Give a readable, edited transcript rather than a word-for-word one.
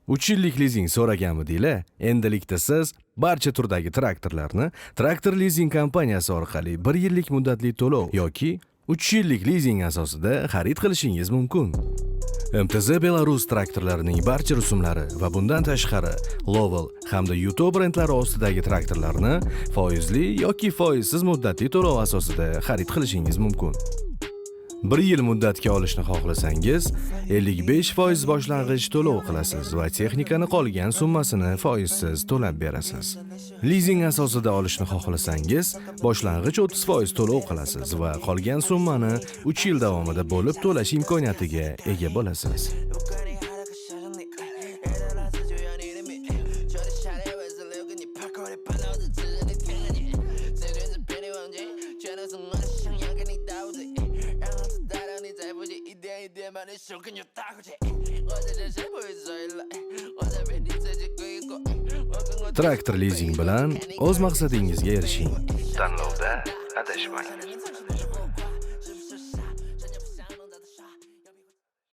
3 yillik lizing so'raganmidinglar? Endilikda siz barcha turdagi traktorlarni Traktor Leasing kompaniyasi orqali 1 yillik muddatli to'lov yoki 3 yillik lizing asosida xarid qilishingiz mumkin. MTZ Belarus traktorlarining barcha rusumlari va bundan tashqari Lovell hamda Yuto brendlari ostidagi traktorlarni foizli yoki foizsiz muddatli to'lov asosida xarid qilishingiz mumkin. 1 yil muddatga olishni xohlasangiz, 55% boshlang'ich to'lov qilasiz va texnikani qolgan summasini foizsiz to'lab berasiz. Lizing asosida olishni xohlasangiz, boshlang'ich 30% to'lov qilasiz va qolgan summani 3 yil davomida bo'lib to'lash imkoniyatiga ega bo'lasiz. Traktor Leasing bilan o'z maqsadingizga erishing. Tanlovda adashmang.